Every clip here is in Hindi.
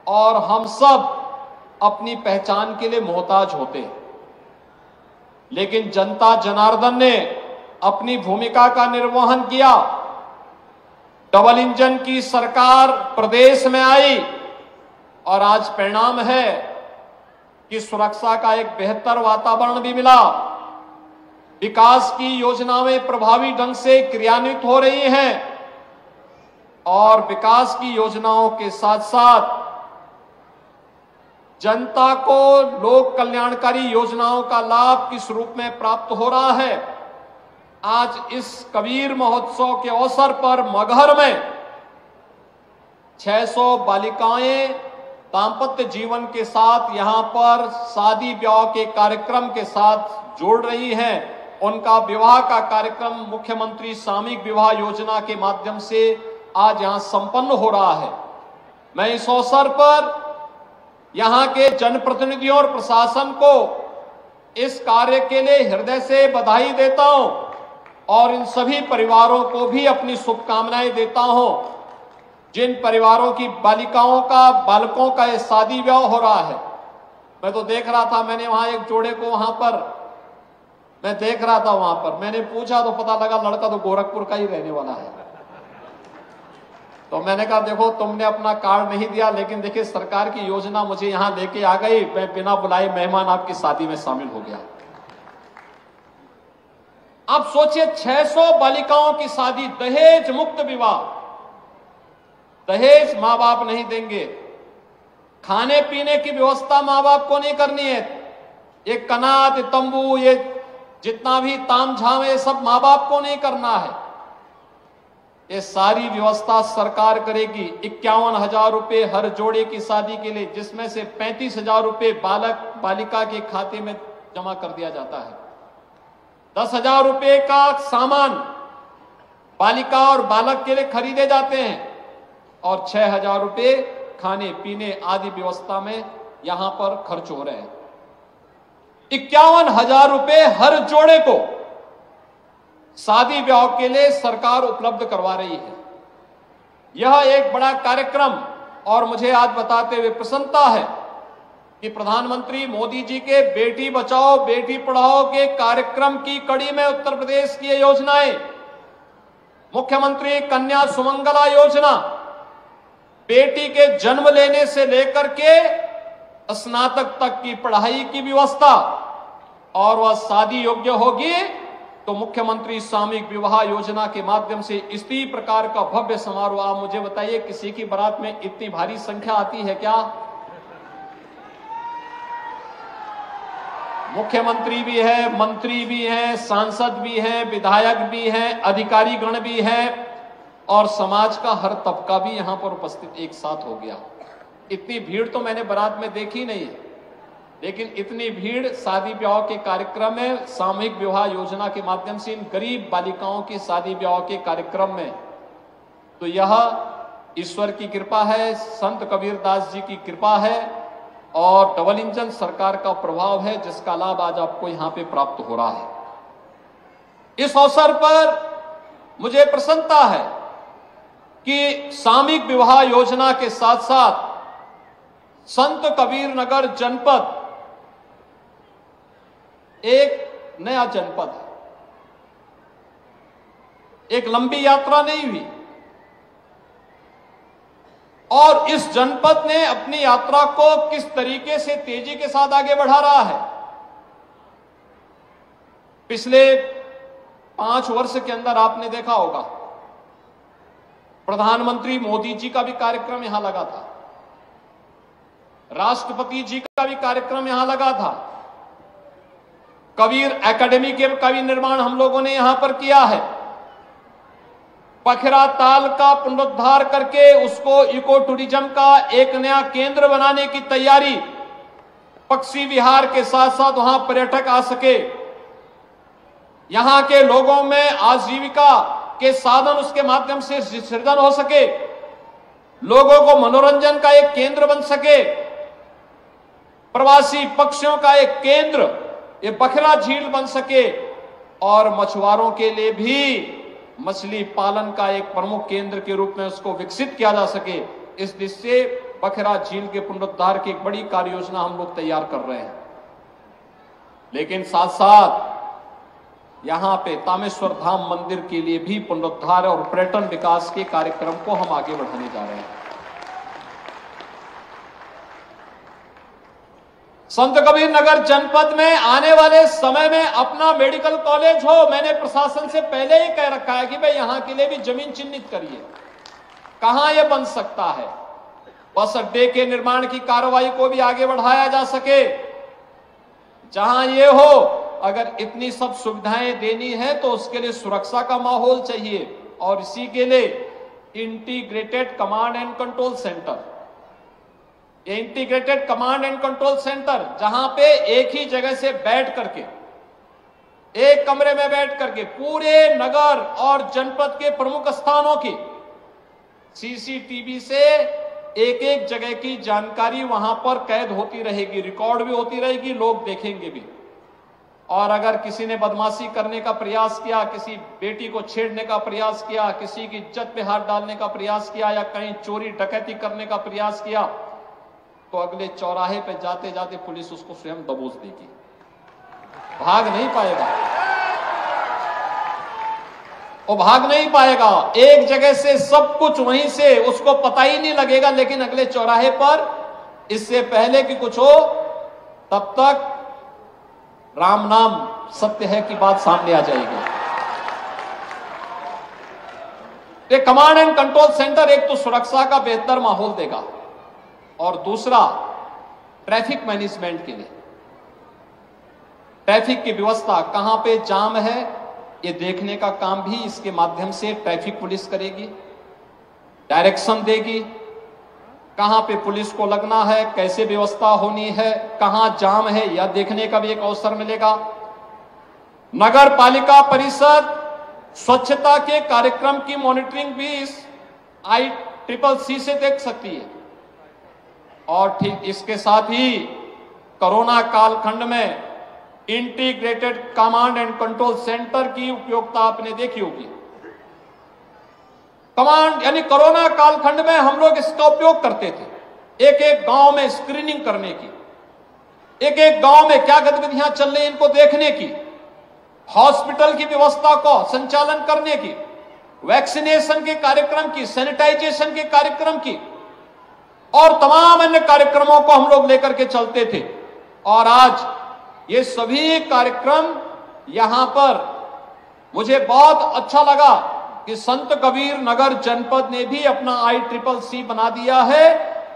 और हम सब अपनी पहचान के लिए मोहताज होते हैं, लेकिन जनता जनार्दन ने अपनी भूमिका का निर्वहन किया। डबल इंजन की सरकार प्रदेश में आई और आज परिणाम है कि सुरक्षा का एक बेहतर वातावरण भी मिला। विकास की योजनाएं प्रभावी ढंग से क्रियान्वित हो रही हैं और विकास की योजनाओं के साथ साथ जनता को लोक कल्याणकारी योजनाओं का किस रूप में प्राप्त हो रहा है। आज इस कबीर महोत्सव के अवसर पर मगहर में 600 बालिकाएं दाम्पत्य जीवन के साथ यहां पर शादी ब्याह के कार्यक्रम के साथ जोड़ रही हैं। उनका विवाह का कार्यक्रम मुख्यमंत्री सामूहिक विवाह योजना के माध्यम से आज यहां संपन्न हो रहा है। मैं इस अवसर पर यहां के जनप्रतिनिधियों और प्रशासन को इस कार्य के लिए हृदय से बधाई देता हूं और इन सभी परिवारों को भी अपनी शुभकामनाएं देता हूं जिन परिवारों की बालिकाओं का बालकों का ये शादी ब्याह हो रहा है। मैं तो देख रहा था, मैंने वहां एक जोड़े को मैं देख रहा था, वहां पर मैंने पूछा तो पता लगा लड़का तो गोरखपुर का ही रहने वाला है। तो मैंने कहा देखो तुमने अपना कार्ड नहीं दिया, लेकिन देखिए सरकार की योजना मुझे यहां लेके आ गई, मैं बिना बुलाए मेहमान आपकी शादी में शामिल हो गया। आप सोचिए 600 बालिकाओं की शादी, दहेज मुक्त विवाह, दहेज मां बाप नहीं देंगे, खाने पीने की व्यवस्था मां बाप को नहीं करनी है, ये कनात तंबू ये जितना भी तामझाम है सब मां बाप को नहीं करना है, ये सारी व्यवस्था सरकार करेगी। 51,000 रुपए हर जोड़े की शादी के लिए, जिसमें से 35,000 रुपए बालक बालिका के खाते में जमा कर दिया जाता है। 10,000 रुपए का सामान बालिका और बालक के लिए खरीदे जाते हैं और 6,000 रुपए खाने पीने आदि व्यवस्था में यहां पर खर्च हो रहे हैं। 51,000 रुपए हर जोड़े को शादी ब्याह के लिए सरकार उपलब्ध करवा रही है। यह एक बड़ा कार्यक्रम और मुझे आज बताते हुए प्रसन्नता है कि प्रधानमंत्री मोदी जी के बेटी बचाओ बेटी पढ़ाओ के कार्यक्रम की कड़ी में उत्तर प्रदेश की योजनाएं, मुख्यमंत्री कन्या सुमंगला योजना, बेटी के जन्म लेने से लेकर के स्नातक तक की पढ़ाई की व्यवस्था, और वह शादी योग्य होगी तो मुख्यमंत्री सामूहिक विवाह योजना के माध्यम से इसी प्रकार का भव्य समारोह। आप मुझे बताइए किसी की बारात में इतनी भारी संख्या आती है क्या? मुख्यमंत्री भी है, मंत्री भी हैं, सांसद भी हैं, विधायक भी हैं, अधिकारी गण भी हैं और समाज का हर तबका भी यहां पर उपस्थित एक साथ हो गया। इतनी भीड़ तो मैंने बारात में देखी नहीं है, लेकिन इतनी भीड़ शादी ब्याह के कार्यक्रम में, सामूहिक विवाह योजना के माध्यम से इन गरीब बालिकाओं की शादी ब्याह के कार्यक्रम में, तो यह ईश्वर की कृपा है, संत कबीरदास जी की कृपा है और डबल इंजन सरकार का प्रभाव है जिसका लाभ आज आपको यहां पे प्राप्त हो रहा है। इस अवसर पर मुझे प्रसन्नता है कि सामूहिक विवाह योजना के साथ साथ संत कबीर नगर जनपद एक नया जनपद है। एक लंबी यात्रा नहीं हुई और इस जनपद ने अपनी यात्रा को किस तरीके से तेजी के साथ आगे बढ़ा रहा है। पिछले 5 वर्ष के अंदर आपने देखा होगा प्रधानमंत्री मोदी जी का भी कार्यक्रम यहां लगा था, राष्ट्रपति जी का भी कार्यक्रम यहां लगा था, कबीर एकेडमी का भी निर्माण हम लोगों ने यहां पर किया है, पखरा ताल का पुनरुद्धार करके उसको इको टूरिज्म का एक नया केंद्र बनाने की तैयारी, पक्षी विहार के साथ साथ वहां पर्यटक आ सके, यहां के लोगों में आजीविका के साधन उसके माध्यम से सृजन हो सके, लोगों को मनोरंजन का एक केंद्र बन सके, प्रवासी पक्षियों का एक केंद्र ये बखरा झील बन सके और मछुआरों के लिए भी मछली पालन का एक प्रमुख केंद्र के रूप में उसको विकसित किया जा सके। इस दृष्टि से बखरा झील के पुनरुद्धार की एक बड़ी कार्य योजना हम लोग तैयार कर रहे हैं। लेकिन साथ साथ यहां पे तामेश्वर धाम मंदिर के लिए भी पुनरुद्धार और पर्यटन विकास के कार्यक्रम को हम आगे बढ़ाने जा रहे हैं। संत कबीर नगर जनपद में आने वाले समय में अपना मेडिकल कॉलेज हो। मैंने प्रशासन से पहले ही कह रखा है कि भाई यहां के लिए भी जमीन चिन्हित करिए, कहां यह बन सकता है। बस अड्डे के निर्माण की कार्रवाई को भी आगे बढ़ाया जा सके। जहां ये हो, अगर इतनी सब सुविधाएं देनी है तो उसके लिए सुरक्षा का माहौल चाहिए, और इसी के लिए integrated command and control centre, ये integrated command and control centre जहां पे एक ही जगह से बैठ करके, एक कमरे में बैठ करके पूरे नगर और जनपद के प्रमुख स्थानों की सीसीटीवी से एक एक जगह की जानकारी वहां पर कैद होती रहेगी, रिकॉर्ड भी होती रहेगी, लोग देखेंगे भी। और अगर किसी ने बदमाशी करने का प्रयास किया, किसी बेटी को छेड़ने का प्रयास किया, किसी की इज्जत पे हाथ डालने का प्रयास किया, या कहीं चोरी डकैती करने का प्रयास किया, तो अगले चौराहे पे जाते जाते पुलिस उसको स्वयं दबोच देगी, भाग नहीं पाएगा, वो भाग नहीं पाएगा। एक जगह से सब कुछ वहीं से उसको पता ही नहीं लगेगा, लेकिन अगले चौराहे पर इससे पहले कि कुछ हो तब तक राम नाम सत्य है की बात सामने आ जाएगी। ये कमांड एंड कंट्रोल सेंटर एक तो सुरक्षा का बेहतर माहौल देगा, और दूसरा ट्रैफिक मैनेजमेंट के लिए, ट्रैफिक की व्यवस्था कहां पे जाम है ये देखने का काम भी इसके माध्यम से ट्रैफिक पुलिस करेगी, डायरेक्शन देगी, कहां पे पुलिस को लगना है, कैसे व्यवस्था होनी है, कहां जाम है यह देखने का भी एक अवसर मिलेगा। नगर पालिका परिषद स्वच्छता के कार्यक्रम की मॉनिटरिंग भी इस ICCC से देख सकती है। और ठीक इसके साथ ही कोरोना कालखंड में integrated command and control centre की उपयोगिता आपने देखी होगी। कमांड यानी कोरोना कालखंड में हम लोग इसका उपयोग करते थे, एक एक गांव में स्क्रीनिंग करने की, एक एक गांव में क्या गतिविधियां चल रही इनको देखने की, हॉस्पिटल की व्यवस्था को संचालन करने की, वैक्सीनेशन के कार्यक्रम की, सैनिटाइजेशन के कार्यक्रम की, और तमाम अन्य कार्यक्रमों को हम लोग लेकर के चलते थे। और आज ये सभी कार्यक्रम यहां पर मुझे बहुत अच्छा लगा कि संत कबीर नगर जनपद ने भी अपना ICCC बना दिया है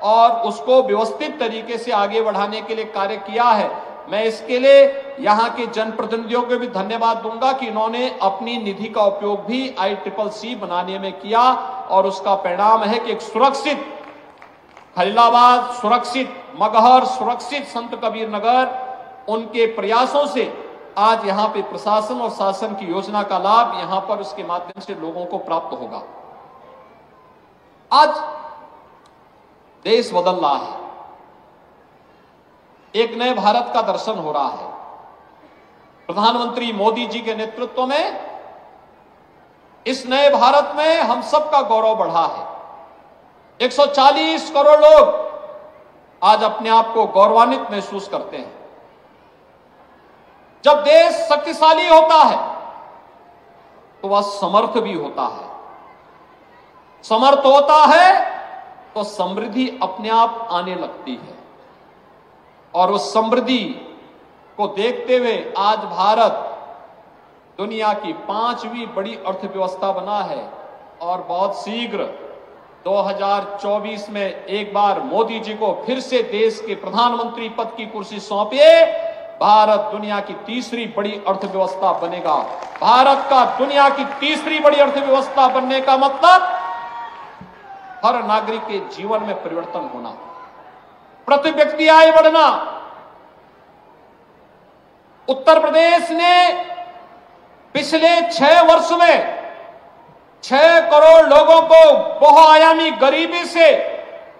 और उसको व्यवस्थित तरीके से आगे बढ़ाने के लिए कार्य किया है। मैं इसके लिए यहां के जनप्रतिनिधियों को भी धन्यवाद दूंगा कि इन्होंने अपनी निधि का उपयोग भी ICCC बनाने में किया, और उसका परिणाम है कि एक सुरक्षित खलीलाबाद, सुरक्षित मगहर, सुरक्षित संत कबीर नगर, उनके प्रयासों से आज यहां पे प्रशासन और शासन की योजना का लाभ यहां पर उसके माध्यम से लोगों को प्राप्त होगा। आज देश बदल रहा है, एक नए भारत का दर्शन हो रहा है। प्रधानमंत्री मोदी जी के नेतृत्व में इस नए भारत में हम सबका गौरव बढ़ा है। 140 करोड़ लोग आज अपने आप को गौरवान्वित महसूस करते हैं। जब देश शक्तिशाली होता है तो वह समर्थ भी होता है, समर्थ होता है तो समृद्धि अपने आप आने लगती है। और उस समृद्धि को देखते हुए आज भारत दुनिया की 5वीं बड़ी अर्थव्यवस्था बना है, और बहुत शीघ्र 2024 में एक बार मोदी जी को फिर से देश के प्रधानमंत्री पद की कुर्सी सौंपिए, भारत दुनिया की 3री बड़ी अर्थव्यवस्था बनेगा। भारत का दुनिया की 3री बड़ी अर्थव्यवस्था बनने का मतलब हर नागरिक के जीवन में परिवर्तन होना, प्रति व्यक्ति आय बढ़ना। उत्तर प्रदेश ने पिछले 6 वर्ष में 6 करोड़ लोगों को बहुआयामी गरीबी से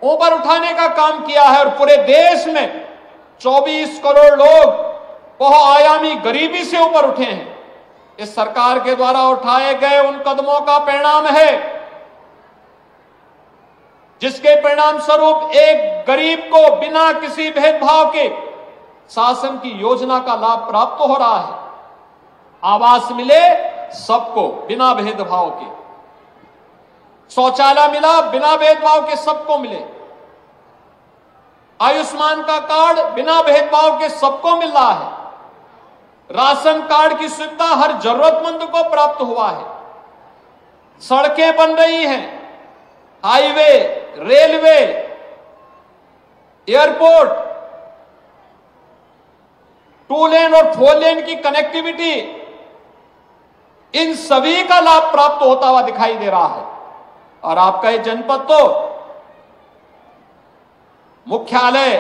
ऊपर उठाने का काम किया है, और पूरे देश में 24 करोड़ लोग बहुआयामी गरीबी से ऊपर उठे हैं। इस सरकार के द्वारा उठाए गए उन कदमों का परिणाम है जिसके परिणाम स्वरूप एक गरीब को बिना किसी भेदभाव के शासन की योजना का लाभ प्राप्त हो रहा है। आवास मिले सबको बिना भेदभाव के, शौचालय मिला बिना भेदभाव के सबको मिले, आयुष्मान का कार्ड बिना भेदभाव के सबको मिल रहा है, राशन कार्ड की सुविधा हर जरूरतमंद को प्राप्त हुआ है, सड़कें बन रही हैं, हाईवे, रेलवे, एयरपोर्ट, 2 लेन और 4 लेन की कनेक्टिविटी, इन सभी का लाभ प्राप्त होता हुआ दिखाई दे रहा है। और आपका ये जनपद तो मुख्यालय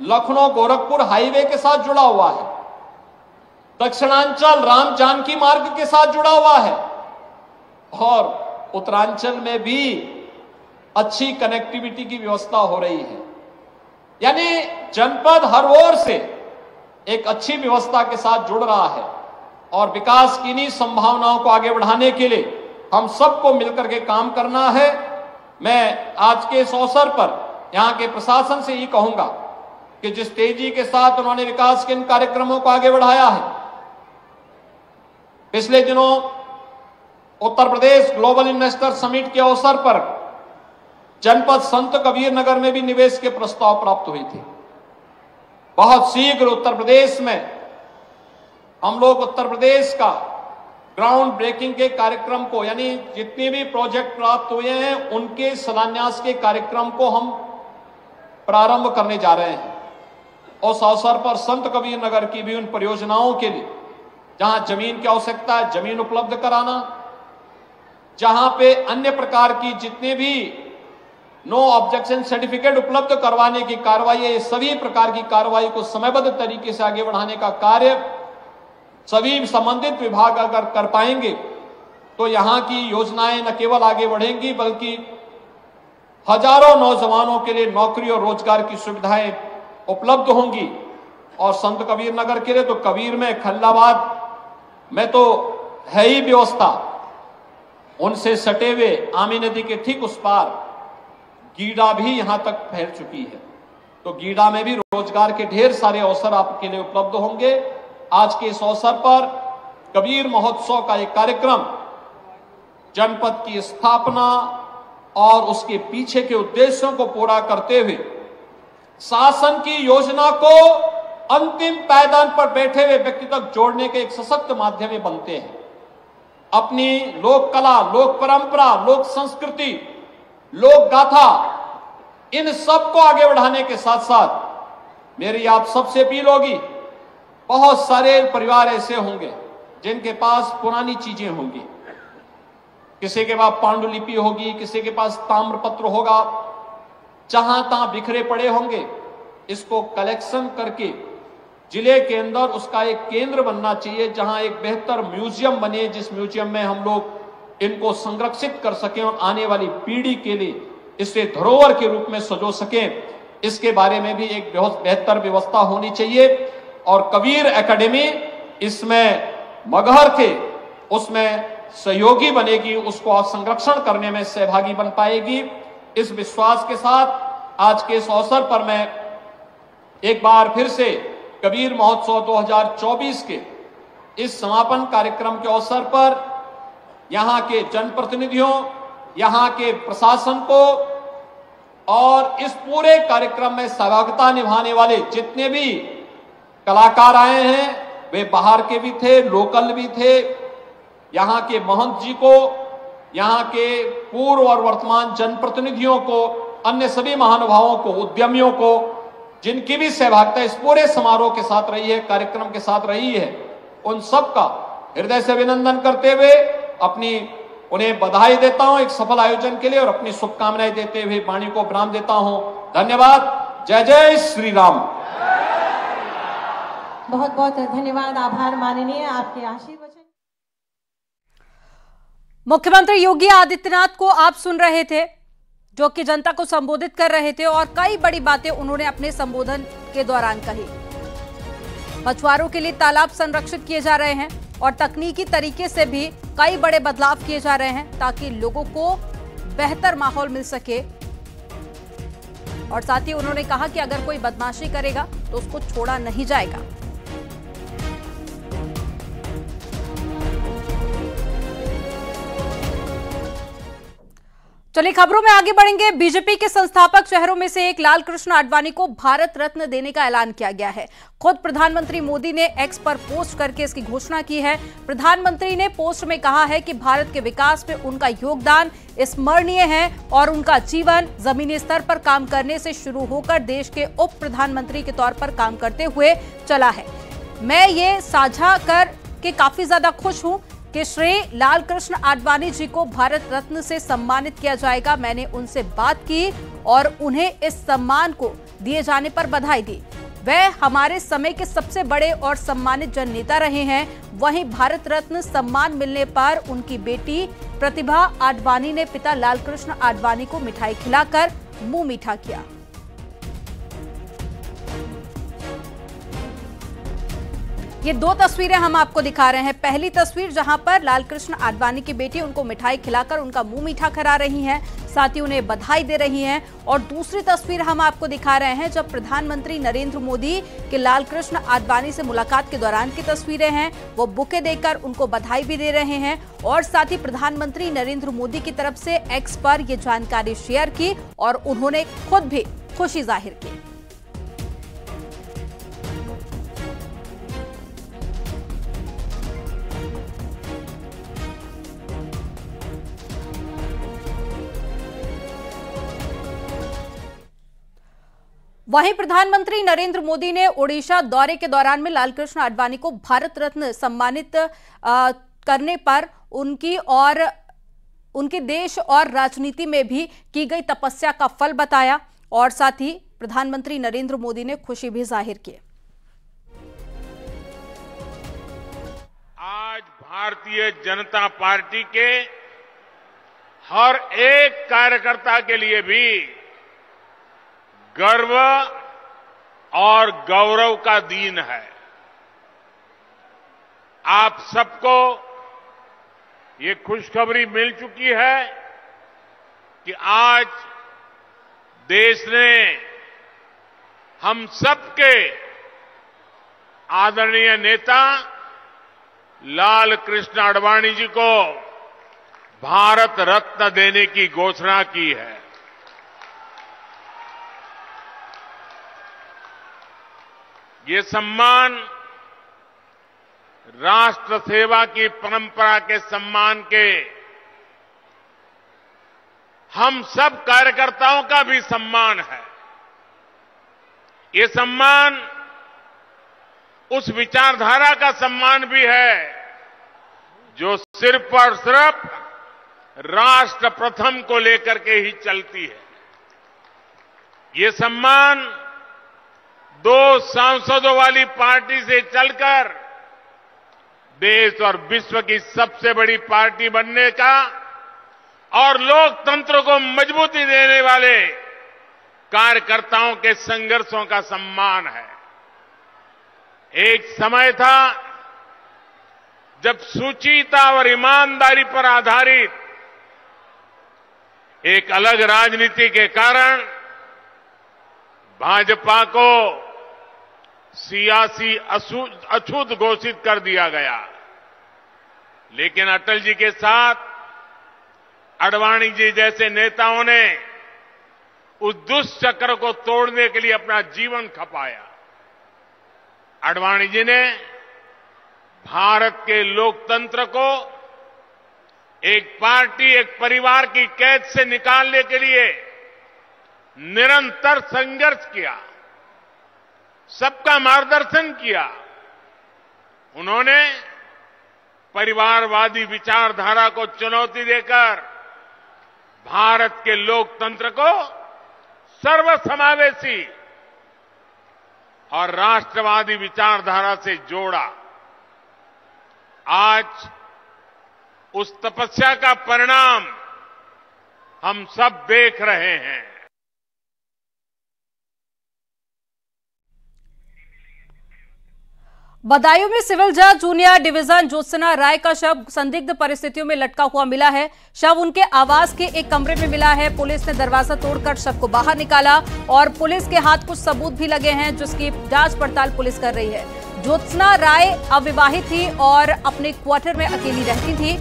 लखनऊ गोरखपुर हाईवे के साथ जुड़ा हुआ है, दक्षिणांचल राम जानकी मार्ग के साथ जुड़ा हुआ है, और उत्तरांचल में भी अच्छी कनेक्टिविटी की व्यवस्था हो रही है। यानी जनपद हर ओर से एक अच्छी व्यवस्था के साथ जुड़ रहा है और विकास की इन्हीं संभावनाओं को आगे बढ़ाने के लिए हम सबको मिलकर के काम करना है। मैं आज के इस अवसर पर यहां के प्रशासन से ये कहूंगा कि जिस तेजी के साथ उन्होंने विकास के इन कार्यक्रमों को आगे बढ़ाया है, पिछले दिनों Uttar Pradesh global investor summit के अवसर पर जनपद संत कबीर नगर में भी निवेश के प्रस्ताव प्राप्त हुए थे। बहुत शीघ्र उत्तर प्रदेश में हम लोग उत्तर प्रदेश का ग्राउंड ब्रेकिंग के कार्यक्रम को, यानी जितने भी प्रोजेक्ट प्राप्त हुए हैं उनके शिलान्यास के कार्यक्रम को हम प्रारंभ करने जा रहे हैं। उस अवसर पर संत कबीर नगर की भी उन परियोजनाओं के लिए जहां जमीन की आवश्यकता है जमीन उपलब्ध कराना, जहां पे अन्य प्रकार की जितने भी नो ऑब्जेक्शन सर्टिफिकेट उपलब्ध करवाने की कार्रवाई है, सभी प्रकार की कार्रवाई को समयबद्ध तरीके से आगे बढ़ाने का कार्य सभी संबंधित विभाग अगर कर पाएंगे तो यहां की योजनाएं न केवल आगे बढ़ेंगी बल्कि हजारों नौजवानों के लिए नौकरी और रोजगार की सुविधाएं उपलब्ध होंगी। और संत कबीर नगर के लिए तो कबीर में खल्लाबाद में तो है ही व्यवस्था, उनसे सटे हुए आमी नदी के ठीक उस पार गीडा भी यहां तक फैल चुकी है, तो गीडा में भी रोजगार के ढेर सारे अवसर आपके लिए उपलब्ध होंगे। आज के इस अवसर पर कबीर महोत्सव का एक कार्यक्रम जनपद की स्थापना और उसके पीछे के उद्देश्यों को पूरा करते हुए शासन की योजना को अंतिम पायदान पर बैठे हुए व्यक्ति तक जोड़ने के एक सशक्त माध्यम बनते हैं। अपनी लोक कला, लोक परंपरा, लोक संस्कृति, लोक गाथा, इन सब को आगे बढ़ाने के साथ साथ मेरी आप सबसे अपील होगी, बहुत सारे परिवार ऐसे होंगे जिनके पास पुरानी चीजें होंगी, किसी के पास पांडुलिपि होगी, किसी के पास ताम्रपत्र होगा, जहां तहां बिखरे पड़े होंगे। इसको कलेक्शन करके जिले के अंदर उसका एक केंद्र बनना चाहिए जहां एक बेहतर म्यूजियम बने, जिस म्यूजियम में हम लोग इनको संरक्षित कर सकें और आने वाली पीढ़ी के लिए इसे धरोहर के रूप में सजो सकें। इसके बारे में भी एक बहुत बेहतर व्यवस्था होनी चाहिए और कबीर एकेडमी इसमें मगहर के उसमें सहयोगी बनेगी, उसको संरक्षण करने में सहभागी बन पाएगी। इस विश्वास के साथ आज के इस अवसर पर मैं एक बार फिर से कबीर महोत्सव 2024 के इस समापन कार्यक्रम के अवसर पर यहां के जनप्रतिनिधियों, यहां के प्रशासन को और इस पूरे कार्यक्रम में सहभागिता निभाने वाले जितने भी कलाकार आए हैं, वे बाहर के भी थे, लोकल भी थे, यहां के महंत जी को, यहां के पूर्व और वर्तमान जनप्रतिनिधियों को, अन्य सभी महानुभावों को, उद्यमियों को, जिनकी भी सहभागिता इस पूरे समारोह के साथ रही है, कार्यक्रम के साथ रही है, उन सब का हृदय से अभिनंदन करते हुए उन्हें बधाई देता हूं एक सफल आयोजन के लिए और अपनी शुभकामनाएं देते हुए वाणी को विराम देता हूं। धन्यवाद। जय जय श्री राम। बहुत बहुत धन्यवाद, आभार माननीय, आपके आशीर्वचन। मुख्यमंत्री योगी आदित्यनाथ को आप सुन रहे थे, जो कि जनता को संबोधित कर रहे थे और कई बड़ी बातें उन्होंने अपने संबोधन के दौरान कही। मछुआरों के लिए तालाब संरक्षित किए जा रहे हैं और तकनीकी तरीके से भी कई बड़े बदलाव किए जा रहे हैं ताकि लोगों को बेहतर माहौल मिल सके और साथ ही उन्होंने कहा कि अगर कोई बदमाशी करेगा तो उसको छोड़ा नहीं जाएगा। चलिए खबरों में आगे बढ़ेंगे। बीजेपी के संस्थापक शहरों में से एक लाल कृष्ण आडवाणी को भारत रत्न देने का ऐलान किया गया है। खुद प्रधानमंत्री मोदी ने एक्स पर पोस्ट करके इसकी घोषणा की है। प्रधानमंत्री ने पोस्ट में कहा है कि भारत के विकास में उनका योगदान स्मरणीय है और उनका जीवन जमीनी स्तर पर काम करने से शुरू होकर देश के उप प्रधानमंत्री के तौर पर काम करते हुए चला है। मैं ये साझा कर के काफी ज्यादा खुश हूं कि श्री लाल कृष्ण आडवाणी जी को भारत रत्न से सम्मानित किया जाएगा। मैंने उनसे बात की और उन्हें इस सम्मान को दिए जाने पर बधाई दी। वह हमारे समय के सबसे बड़े और सम्मानित जन नेता रहे हैं। वहीं भारत रत्न सम्मान मिलने पर उनकी बेटी प्रतिभा आडवाणी ने पिता लाल कृष्ण आडवाणी को मिठाई खिलाकर मुंह मीठा किया। ये दो तस्वीरें हम आपको दिखा रहे हैं। पहली तस्वीर जहां पर लाल कृष्ण आडवाणी की बेटी उनको मिठाई खिलाकर उनका मुंह मीठा करा रही हैं, साथ ही उन्हें बधाई दे रही हैं। और दूसरी तस्वीर हम आपको दिखा रहे हैं जब प्रधानमंत्री नरेंद्र मोदी के लाल कृष्ण आडवाणी से मुलाकात के दौरान की तस्वीरें हैं। वो बुके देकर उनको बधाई भी दे रहे हैं और साथ ही प्रधानमंत्री नरेंद्र मोदी की तरफ से एक्स पर ये जानकारी शेयर की और उन्होंने खुद भी खुशी जाहिर की। वहीं प्रधानमंत्री नरेंद्र मोदी ने ओडिशा दौरे के दौरान में लाल कृष्ण आडवाणी को भारत रत्न सम्मानित करने पर उनकी और उनके देश और राजनीति में भी की गई तपस्या का फल बताया और साथ ही प्रधानमंत्री नरेंद्र मोदी ने खुशी भी जाहिर की। आज भारतीय जनता पार्टी के हर एक कार्यकर्ता के लिए भी गर्व और गौरव का दिन है। आप सबको ये खुशखबरी मिल चुकी है कि आज देश ने हम सबके आदरणीय नेता लाल कृष्ण आडवाणी जी को भारत रत्न देने की घोषणा की है। ये सम्मान राष्ट्र सेवा की परंपरा के सम्मान के हम सब कार्यकर्ताओं का भी सम्मान है। ये सम्मान उस विचारधारा का सम्मान भी है जो सिर्फ और सिर्फ राष्ट्र प्रथम को लेकर के ही चलती है। ये सम्मान दो सांसदों वाली पार्टी से चलकर देश और विश्व की सबसे बड़ी पार्टी बनने का और लोकतंत्र को मजबूती देने वाले कार्यकर्ताओं के संघर्षों का सम्मान है। एक समय था जब शुचिता और ईमानदारी पर आधारित एक अलग राजनीति के कारण भाजपा को सियासी अछूत घोषित कर दिया गया, लेकिन अटल जी के साथ आडवाणी जी जैसे नेताओं ने उस दुष्चक्र को तोड़ने के लिए अपना जीवन खपाया। आडवाणी जी ने भारत के लोकतंत्र को एक पार्टी, एक परिवार की कैद से निकालने के लिए निरंतर संघर्ष किया, सबका मार्गदर्शन किया। उन्होंने परिवारवादी विचारधारा को चुनौती देकर भारत के लोकतंत्र को सर्वसमावेशी और राष्ट्रवादी विचारधारा से जोड़ा। आज उस तपस्या का परिणाम हम सब देख रहे हैं। बदायूं में सिविल जज जूनियर डिवीजन ज्योत्सना राय का शव संदिग्ध परिस्थितियों में लटका हुआ मिला है। शव उनके आवास के एक कमरे में मिला है। पुलिस ने दरवाजा तोड़कर शव को बाहर निकाला और पुलिस के हाथ कुछ सबूत भी लगे हैं, जिसकी जांच पड़ताल पुलिस कर रही है। ज्योत्सना राय अविवाहित थी और अपने क्वार्टर में अकेली रहती थी।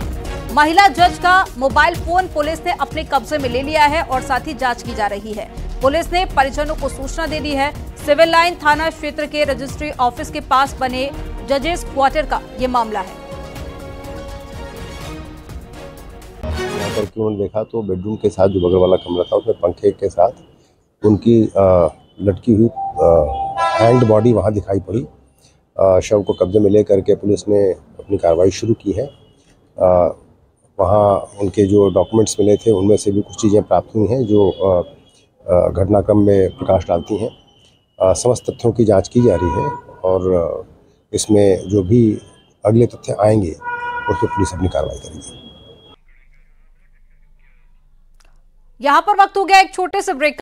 महिला जज का मोबाइल फोन पुलिस ने अपने कब्जे में ले लिया है और साथ ही जांच की जा रही है। पुलिस ने परिजनों को सूचना दे दी है। सिविल लाइन थाना क्षेत्र के रजिस्ट्री ऑफिस के पास बने जजेस क्वार्टर का ये मामला है। करके उन्होंने देखा तो बेडरूम के साथ जो बगल वाला कमरा था उसमें पंखे के साथ उनकी लटकी हुई हैंड बॉडी वहां दिखाई पड़ी। शव को कब्जे में लेकर के पुलिस ने अपनी कार्रवाई शुरू की है। वहां उनके जो डॉक्यूमेंट्स मिले थे उनमें से भी कुछ चीज़ें प्राप्त हुई हैं जो घटनाक्रम में प्रकाश डालती हैं। समस्त तथ्यों की जांच की जा रही है और इसमें जो भी अगले तथ्य आएंगे उस पर पुलिस अपनी कार्रवाई करेगी। यहां पर वक्त हो गया एक छोटे से ब्रेक।